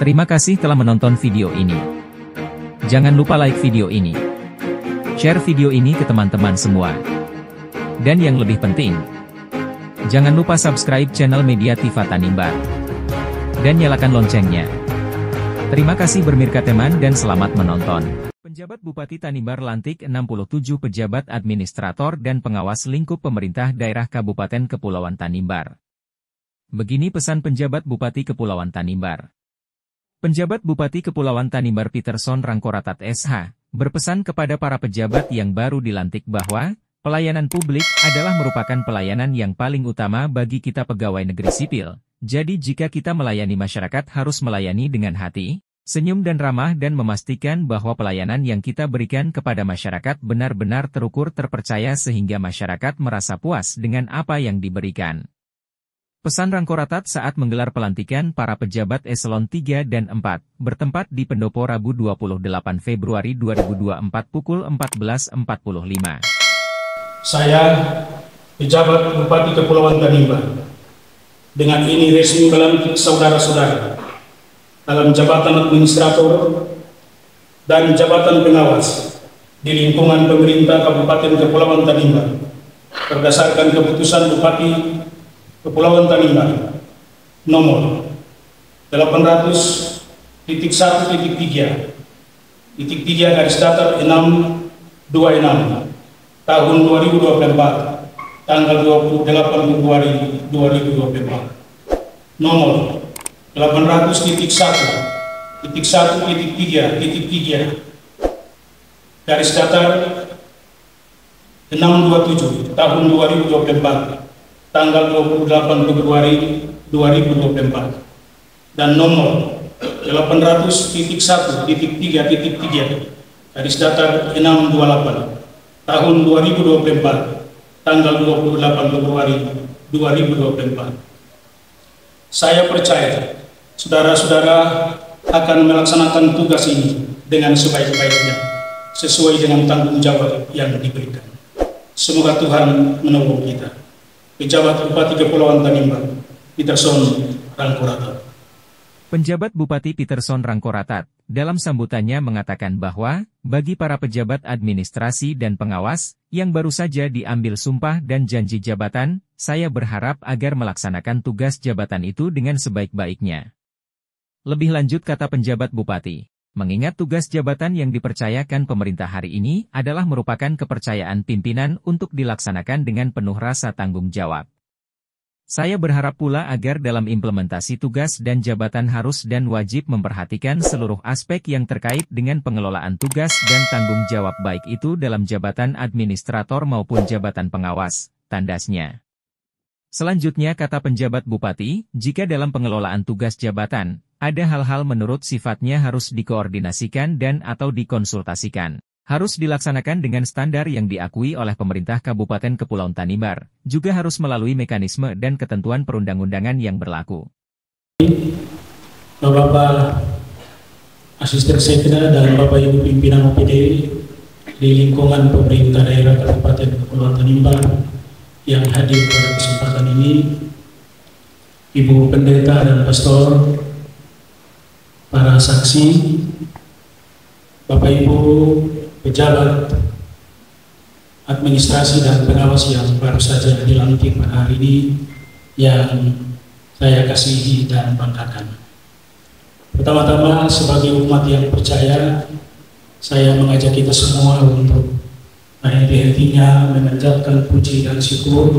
Terima kasih telah menonton video ini. Jangan lupa like video ini. Share video ini ke teman-teman semua. Dan yang lebih penting, jangan lupa subscribe channel Media TV Tanimbar. Dan nyalakan loncengnya. Terima kasih bermirkateman dan selamat menonton. Penjabat Bupati Tanimbar lantik 67 pejabat administrator dan pengawas lingkup pemerintah daerah Kabupaten Kepulauan Tanimbar. Begini pesan penjabat Bupati Kepulauan Tanimbar. Penjabat Bupati Kepulauan Tanimbar Peterson Rangkoratat SH, berpesan kepada para pejabat yang baru dilantik bahwa, pelayanan publik adalah merupakan pelayanan yang paling utama bagi kita pegawai negeri sipil. Jadi jika kita melayani masyarakat harus melayani dengan hati, senyum dan ramah dan memastikan bahwa pelayanan yang kita berikan kepada masyarakat benar-benar terukur terpercaya sehingga masyarakat merasa puas dengan apa yang diberikan. Pesan Rangkoratat saat menggelar pelantikan para pejabat eselon 3 dan 4, bertempat di Pendopo Rabu 28 Februari 2024 pukul 14.45. Saya, pejabat Bupati Kepulauan Tanimbar, dengan ini resmi melantik saudara-saudara dalam jabatan administrator dan jabatan pengawas di lingkungan pemerintah Kabupaten Kepulauan Tanimbar berdasarkan keputusan Bupati Kepulauan Tanimbar nomor 800.1.3 garis datar 626 tahun 2024 tanggal 28 Februari 2024 nomor 800.1.1.3 garis datar 627 tahun 2024 tanggal 28 Februari 2024 dan nomor 800.1.3.3 garis datar 628 tahun 2024 tanggal 28 Februari 2024. Saya percaya saudara-saudara akan melaksanakan tugas ini dengan sebaik-baiknya sesuai dengan tanggung jawab yang diberikan. Semoga Tuhan menolong kita. Pejabat Bupati Kepulauan Tanimbar, Peterson Rangkoratat. Penjabat Bupati Peterson Rangkoratat, dalam sambutannya mengatakan bahwa, bagi para pejabat administrasi dan pengawas, yang baru saja diambil sumpah dan janji jabatan, saya berharap agar melaksanakan tugas jabatan itu dengan sebaik-baiknya. Lebih lanjut kata penjabat Bupati, mengingat tugas jabatan yang dipercayakan pemerintah hari ini adalah merupakan kepercayaan pimpinan untuk dilaksanakan dengan penuh rasa tanggung jawab. Saya berharap pula agar dalam implementasi tugas dan jabatan harus dan wajib memperhatikan seluruh aspek yang terkait dengan pengelolaan tugas dan tanggung jawab baik itu dalam jabatan administrator maupun jabatan pengawas, tandasnya. Selanjutnya kata penjabat Bupati, jika dalam pengelolaan tugas jabatan, ada hal-hal menurut sifatnya harus dikoordinasikan dan atau dikonsultasikan. Harus dilaksanakan dengan standar yang diakui oleh pemerintah Kabupaten Kepulauan Tanimbar, juga harus melalui mekanisme dan ketentuan perundang-undangan yang berlaku. Bapak Asisten Sekda dan Bapak Ibu Pimpinan OPD di lingkungan pemerintah daerah Kabupaten Kepulauan Tanimbar yang hadir pada kesempatan ini, Ibu Pendeta dan Pastor, para saksi, Bapak Ibu pejabat administrasi dan pengawas yang baru saja dilantik pada hari ini yang saya kasihi dan banggakan. Pertama-tama sebagai umat yang percaya, saya mengajak kita semua untuk henti-hentinya mengucapkan puji dan syukur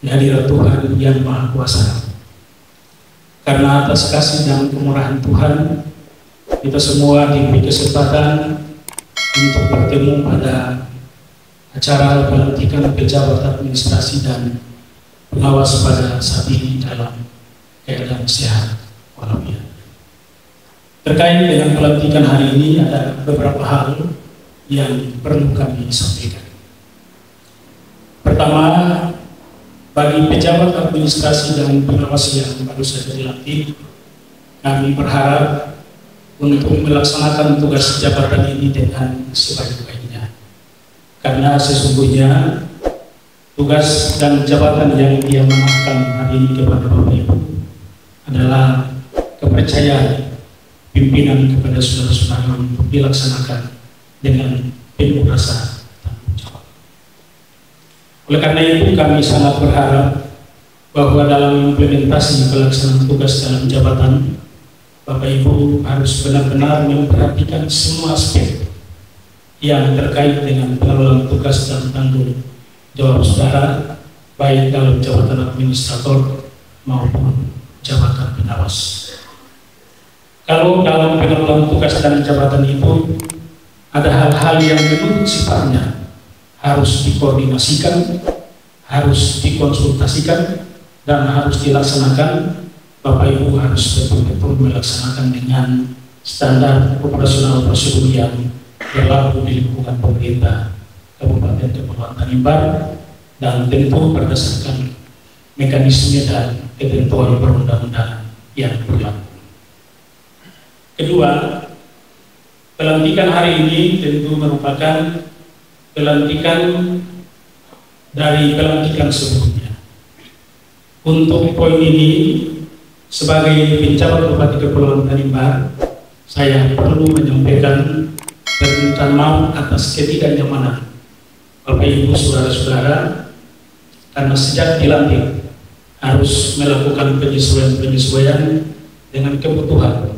di hadirat Tuhan yang Maha Kuasa. Karena atas kasih dan kemurahan Tuhan, kita semua diberi kesempatan untuk bertemu pada acara pelantikan pejabat administrasi dan pengawas pada saat ini dalam keadaan sehat walafiat. Terkait dengan pelantikan hari ini ada beberapa hal yang perlu kami sampaikan. Pertama, bagi pejabat administrasi dan pengawas yang baru saja dilantik, kami berharap untuk melaksanakan tugas jabatan ini dengan sebaik-baiknya. Karena sesungguhnya tugas dan jabatan yang diamanahkan hari ini kepada Bapak Ibu adalah kepercayaan pimpinan kepada saudara-saudara untuk dilaksanakan dengan penuh rasa tanggung jawab. Oleh karena itu kami sangat berharap bahwa dalam implementasi pelaksanaan tugas dalam jabatan, Bapak Ibu harus benar-benar memperhatikan semua aspek yang terkait dengan pengelolaan tugas dan tanggung jawab saudara, baik dalam jabatan administrator maupun jabatan pengawas. Kalau dalam pengelolaan tugas dan jabatan itu ada hal-hal yang menurut sifatnya harus dikoordinasikan, harus dikonsultasikan, dan harus dilaksanakan, Bapak Ibu harus betul-betul melaksanakan dengan standar operasional prosedur yang berlaku di lingkungan pemerintah Kabupaten Kepulauan Tanimbar, dan tentu berdasarkan mekanisme dan ketentuan perundang-undangan yang berlaku. Kedua, pelantikan hari ini tentu merupakan pelantikan dari pelantikan sebelumnya. Untuk poin ini, sebagai penjabat Bupati Kepulauan Tanimbar, saya perlu menyampaikan permintaan maaf atas ketidaknyamanan Bapak Ibu saudara-saudara, karena sejak dilantik harus melakukan penyesuaian-penyesuaian dengan kebutuhan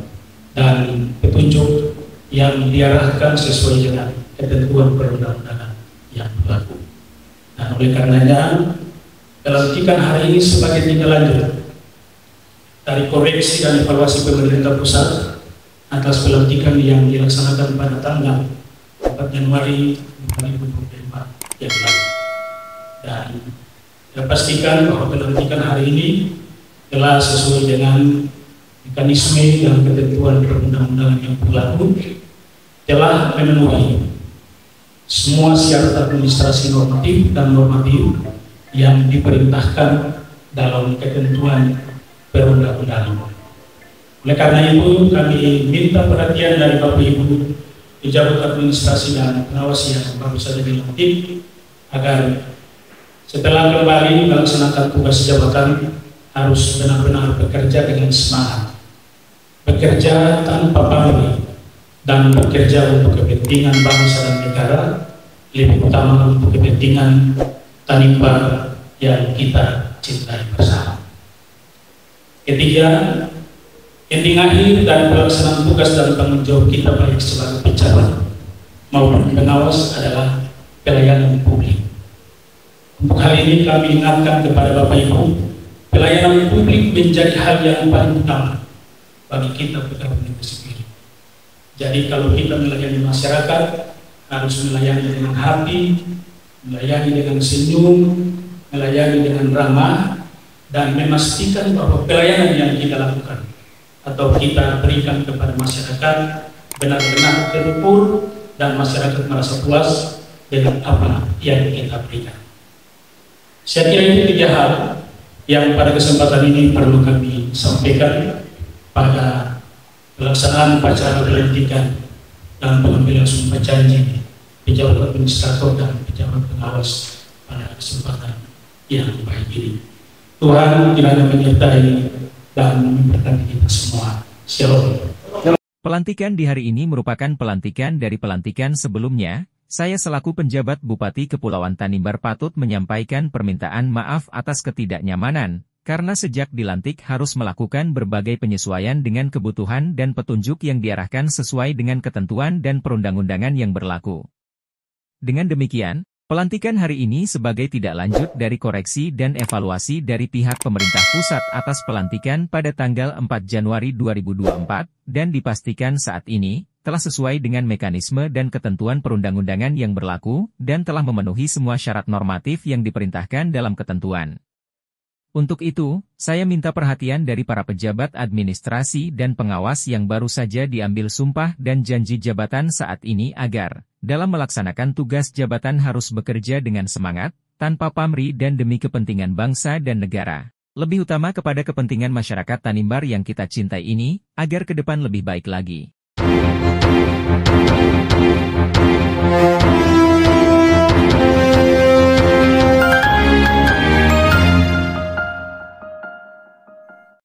dan petunjuk yang diarahkan sesuai dengan ketentuan perundang-undangan yang berlaku. Dan oleh karenanya, pelantikan hari ini sebagai tindak lanjut dari koreksi dan evaluasi pemerintah pusat atas pelantikan yang dilaksanakan pada tanggal 4 Januari 2024 yang lalu. Dan saya pastikan bahwa pelantikan hari ini telah sesuai dengan mekanisme dan ketentuan perundang-undangan yang berlaku, telah memenuhi semua syarat administrasi normatif dan normatif yang diperintahkan dalam ketentuan perundang-undangan. Oleh karena itu, kami minta perhatian dari Bapak Ibu pejabat administrasi dan pengawas yang baru saja dilantik, agar setelah kembali melaksanakan tugas jabatan harus benar-benar bekerja dengan semangat, bekerja tanpa pamrih, dan bekerja untuk kepentingan bangsa dan negara, lebih utama untuk kepentingan Tanimbar yang kita cintai bersama. Ketiga, ending akhir dan pelaksanaan tugas dan tanggung jawab kita baik sebagai pejabat maupun pengawas adalah pelayanan publik. Untuk hal ini kami ingatkan kepada Bapak Ibu, pelayanan publik menjadi hal yang paling utama bagi kita pegawai negeri sipil. Jadi kalau kita melayani masyarakat, harus melayani dengan hati, melayani dengan senyum, melayani dengan ramah, dan memastikan bahwa pelayanan yang kita lakukan atau kita berikan kepada masyarakat benar-benar terukur dan masyarakat merasa puas dengan apa yang kita berikan. Saya kira itu 3 hal yang pada kesempatan ini perlu kami sampaikan pada pelaksanaan upacara pelantikan dan pengambilan sumpah janji pejabat administrator dan pejabat pengawas pada kesempatan yang baik ini. Tuhan kiranya menyertai dan memberkati kita semua. Shalom. Pelantikan di hari ini merupakan pelantikan dari pelantikan sebelumnya. Saya selaku penjabat Bupati Kepulauan Tanimbar patut menyampaikan permintaan maaf atas ketidaknyamanan, karena sejak dilantik harus melakukan berbagai penyesuaian dengan kebutuhan dan petunjuk yang diarahkan sesuai dengan ketentuan dan perundang-undangan yang berlaku. Dengan demikian, pelantikan hari ini sebagai tidak lanjut dari koreksi dan evaluasi dari pihak pemerintah pusat atas pelantikan pada tanggal 4 Januari 2024, dan dipastikan saat ini telah sesuai dengan mekanisme dan ketentuan perundang-undangan yang berlaku, dan telah memenuhi semua syarat normatif yang diperintahkan dalam ketentuan. Untuk itu, saya minta perhatian dari para pejabat administrasi dan pengawas yang baru saja diambil sumpah dan janji jabatan saat ini agar, dalam melaksanakan tugas jabatan harus bekerja dengan semangat, tanpa pamrih dan demi kepentingan bangsa dan negara. Lebih utama kepada kepentingan masyarakat Tanimbar yang kita cintai ini, agar ke depan lebih baik lagi.